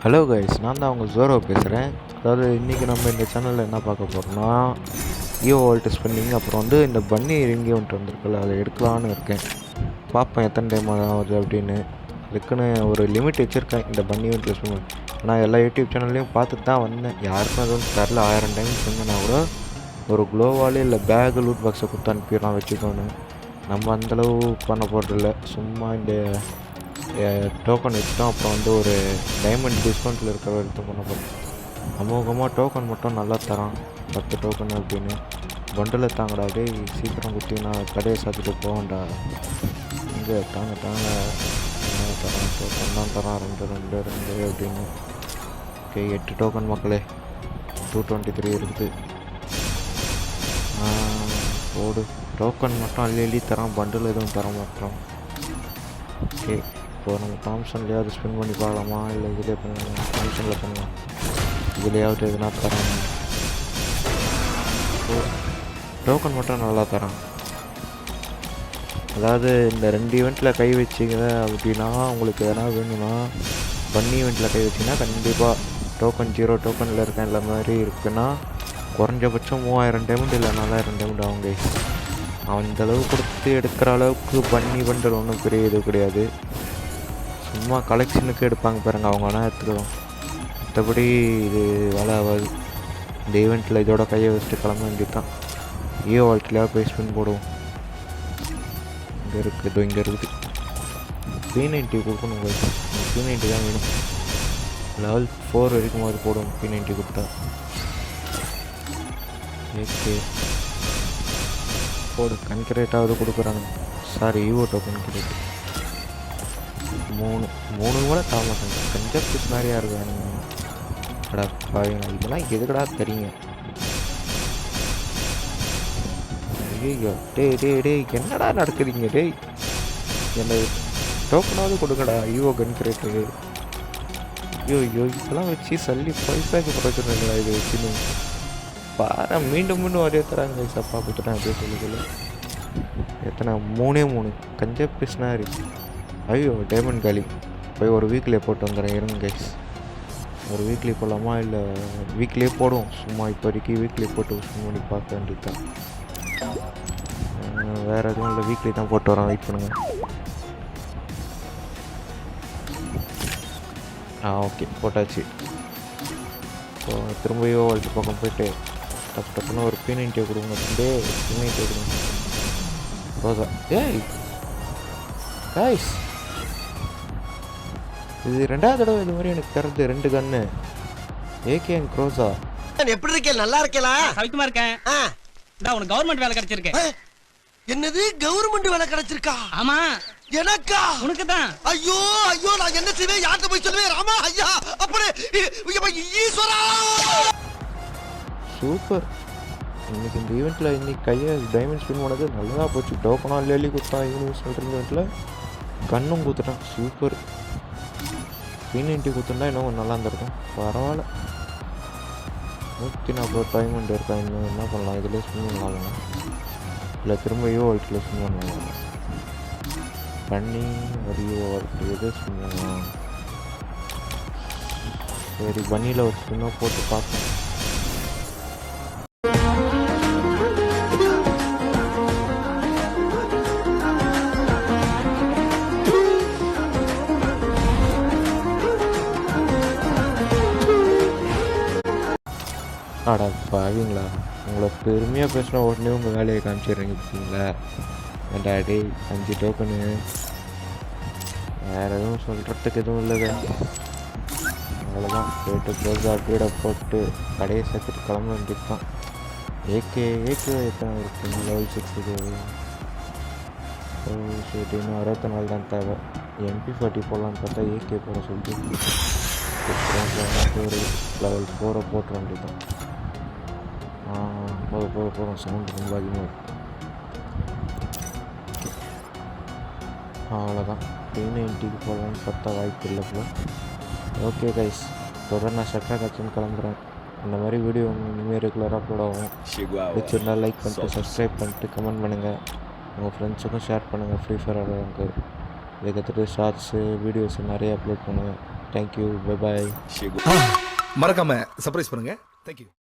Hello guys, நான் தான் உங்கள் ஜோரோ பேசுகிறேன். அதாவது இன்றைக்கி நம்ம இந்த சேனலில் என்ன பார்க்க போகிறோம்னா, ஈவோ வால்ட் ஸ்பெண்டிங், அப்புறம் இந்த பன்னி ரிங்கி ஒன்று வந்திருக்குல்ல, அதை எடுக்கலான்னு இருக்கேன். பார்ப்பேன் எத்தனை டைம் ஆகுது அப்படின்னு. அதுக்குன்னு ஒரு லிமிட் வச்சுருக்கேன் இந்த பன்னி வந்து ஸ்பெண்ட் பண்ணி. நான் எல்லா யூடியூப் சேனல்லையும் பார்த்துட்டு தான் வந்தேன். யாருக்கும் அது வந்து தரல. 1000 டைம் சொன்னா கூட ஒரு க்ளோவாலே இல்லை பேகு லூட் பாக்ஸை கொடுத்து அனுப்பிடலாம் வச்சுக்கோன்னு. நம்ம அந்தளவு பண்ண போகிறதில்ல. சும்மா இந்த டோக்கன் எடுத்தோம். அப்புறம் ஒரு டைமண்ட் டிஸ்கவுண்ட்டில் இருக்கிற எடுத்து பண்ண போகிறோம். அமோகமாக டோக்கன் மட்டும் நல்லா தரான். 10 டோக்கன் அப்படின்னு பண்டில் தாங்கடா. டேய் சீக்கிரம் குத்தி நான் கடையை சாத்திட்டு போவேன்டா. இங்கே தாங்க தரான். டோக்கன் தான் தரான். 2 அப்படின்னு. ஓகே, 8 டோக்கன் மக்களே. 223 இருக்குது. போடு. டோக்கன் மட்டும் அள்ளி தரான். பண்டில் எதுவும் தர மாட்டோம். ஓகே, இப்போ நம்ம தாம்சன்லேயாவது ஸ்பெண்ட் பண்ணி பார்க்கலாமா, இல்லை இதிலே பண்ணலாம்? தாம்சனில் பண்ணலாம். இதுலேயாவது எதுனா தரான். டோக்கன் மட்டும் நல்லா தரான். அதாவது இந்த 2 ஈவெண்ட்டில் கை வச்சிங்க அப்படின்னா, உங்களுக்கு எதனா வேணும்னா பன்னி ஈவெண்ட்டில் கை வச்சிங்கன்னா கண்டிப்பாக டோக்கன் 0 டோக்கனில் இருக்கேன் இல்லை மாதிரி இருக்குன்னா குறைஞ்சபட்சம் 3000 டைமண்ட் இல்லை 4000 டைமண்ட் ஆகுங்க. அந்தளவு கொடுத்து எடுக்கிற அளவுக்கு பன்னி பண்டல் ஒன்றும் பெரிய இது கிடையாது. சும்மா கலெக்ஷனுக்கு எடுப்பாங்க பாருங்க, அவங்க வேணால் எடுத்துக்கலாம். மற்றபடி இது வேலை ஆகாது. இந்த ஈவெண்ட்டில் இதோட கையை வச்சுட்டு கிளம்ப வேண்டியது தான். ஈவோ வால்ட்லையாக போய் ஸ்பின் போடுவோம். இங்கே இருக்குது, இங்கே இருக்குது. P90 கொடுக்கணும். P90 தான் வேணும். லெவல் 4 வரைக்கும் அது போடுவோம். P90 கொடுத்தா ஓகே. போடு. கன்கிரேட்டாவது கொடுக்குறாங்க. சாரி, ஈவோ டோக்கன் கிரேட் 3 கூட தர மாட்டாங்க. கஞ்சப்ஸ் மாதிரியா இருக்காங்க. அடா பாருங்க, இதெல்லாம் எதுக்கடா தெரியுங்க. ஐயோ, டேய் என்னடா நடக்குதுங்க? டேய் என்ன டோக்கனாவது கொடுங்கடா. ஈவோ கன் கிரேட்டு. ஐயோ இதெல்லாம் வச்சு சல்லி பைசாக்கு பிரச்சனைங்களா இதை வச்சுன்னு பாரு. மீண்டும் அதே தராங்க. சப்பா கொடுத்துட்டேன் அப்படியே சொல்லிக்கல. எத்தனை 3 கஞ்ச பிஸ்னாரி. ஐயோ டைமண்ட் காலி. போய் ஒரு வீக்லியே போட்டு வந்துடுறேன். இருங்க கைஸ், ஒரு வீக்லி போடலாமா இல்லை வீக்லியே போடுவோம். சும்மா இப்போதைக்கு வீக்லி போட்டு பண்ணி பார்க்க வேண்டியது தான். வேறு எதுவும் இல்லை, வீக்லி தான் போட்டு வரேன். வெயிட் பண்ணுங்கள். ஓகே, போட்டாச்சு. இப்போ திரும்பியோ வாழ்க்கை பக்கம் போயிட்டு டப்புன்னு ஒரு P90 கொடுங்க. P90 கொடுங்க. ரோசா. ஏய் கைஸ், இது 2வது தடவை இது மாதிரி எனக்கு தரது. 2 கன்னு AK அண்ட் க்ரோசா. எப்படி இருக்கே? நல்லா இருக்கேலா? சவிக்குமா இருக்கேன். உனக்கு கவர்மெண்ட் வேலை கிடைச்சிருக்கு. என்னது கவர்மெண்ட் வேலை கிடைச்சிருக்கா? ஆமா. எனக்கா? உனக்கு தான். ஐயோ நான் என்ன செய்வேன்? யார்கிட்ட போய் சொல்லுவேன்? ராமா ஐயா, அப்படி ஈஸ்வரா. சூப்பர். இன்னைக்கு இந்த ஈவெண்ட்டில் இன்னைக்கு கையை டைமண்ட் ஸ்பின் பண்ணது நல்லா போச்சு. டோக்கனாக லேலி கொடுத்தான். யூனிவர்சல் ஈவெண்ட்டில் கன்னும் கொடுத்துட்டான். சூப்பர். P90 கொடுத்துருந்தா இன்னும் நல்லா இருந்திருக்கும். பரவாயில்ல. 140 டைமண்ட் இருக்கா. இன்னும் என்ன பண்ணலாம்? இதில் ஸ்பின் பண்ணலாமா இல்லை திரும்பியோ வால்ட்டில் ஸ்பின் பண்ணலாம்? பண்ணி வரியோ வால்ட்டு எது ஸ்பின் பண்ணலாம்? சரி, பன்னியில் ஒரு ஸ்பின்னாக போட்டு பார்ப்போம். அடா பாவீங்களா, உங்களை பெருமையாக பேசினா உடனே உங்கள் வேலையை காமிச்சிடுறீங்க பார்த்தீங்களா? ஏன்டா டேய், 5 டோக்கனு. வேறு எதுவும் சொல்கிறதுக்கு எதுவும் இல்லைங்க. அவ்வளோதான். போய்ட்டு க்ளோஸாக அப்டேடை போட்டு கடையை சேர்த்துட்டு கிளம்ப வேண்டியது தான். ஏகே எத்தனை இருக்குது? லெவல் 6 இது. சரி, இன்னும் 64 தான் தேவை. MP40 போடலான்னு பார்த்தா AK போட சொல்லிட்டு ஒரு லெவல் 4 போட்டுற வேண்டியது தான். போகிறோம். சவுண்டு ரொம்ப அதிகமாக இருக்கும். அவ்வளோதான். P90 போகலான்னு பார்த்தா வாய்ப்பு இல்லை போல. ஓகே கைஸ், தொடர்ந்து நான் சட்டா காட்சின்னு கிளம்புறேன். இந்த மாதிரி வீடியோ இனிமேல் ரெகுலராக அப்லோட் ஆகும். பிடிச்சிருந்தால் லைக் பண்ணிட்டு சப்ஸ்கிரைப் பண்ணிட்டு கமெண்ட் பண்ணுங்கள். உங்கள் ஃப்ரெண்ட்ஸுக்கும் ஷேர் பண்ணுங்கள். ஃப்ரீ ஃபயர் ஆடுறவங்க இதை கற்றுட்டு ஷார்ட்ஸு வீடியோஸு நிறைய அப்லோட் பண்ணுவேன். Thank you, bye bye. மறக்காம சர்ப்ரைஸ் பண்ணுங்க. தேங்க்யூ.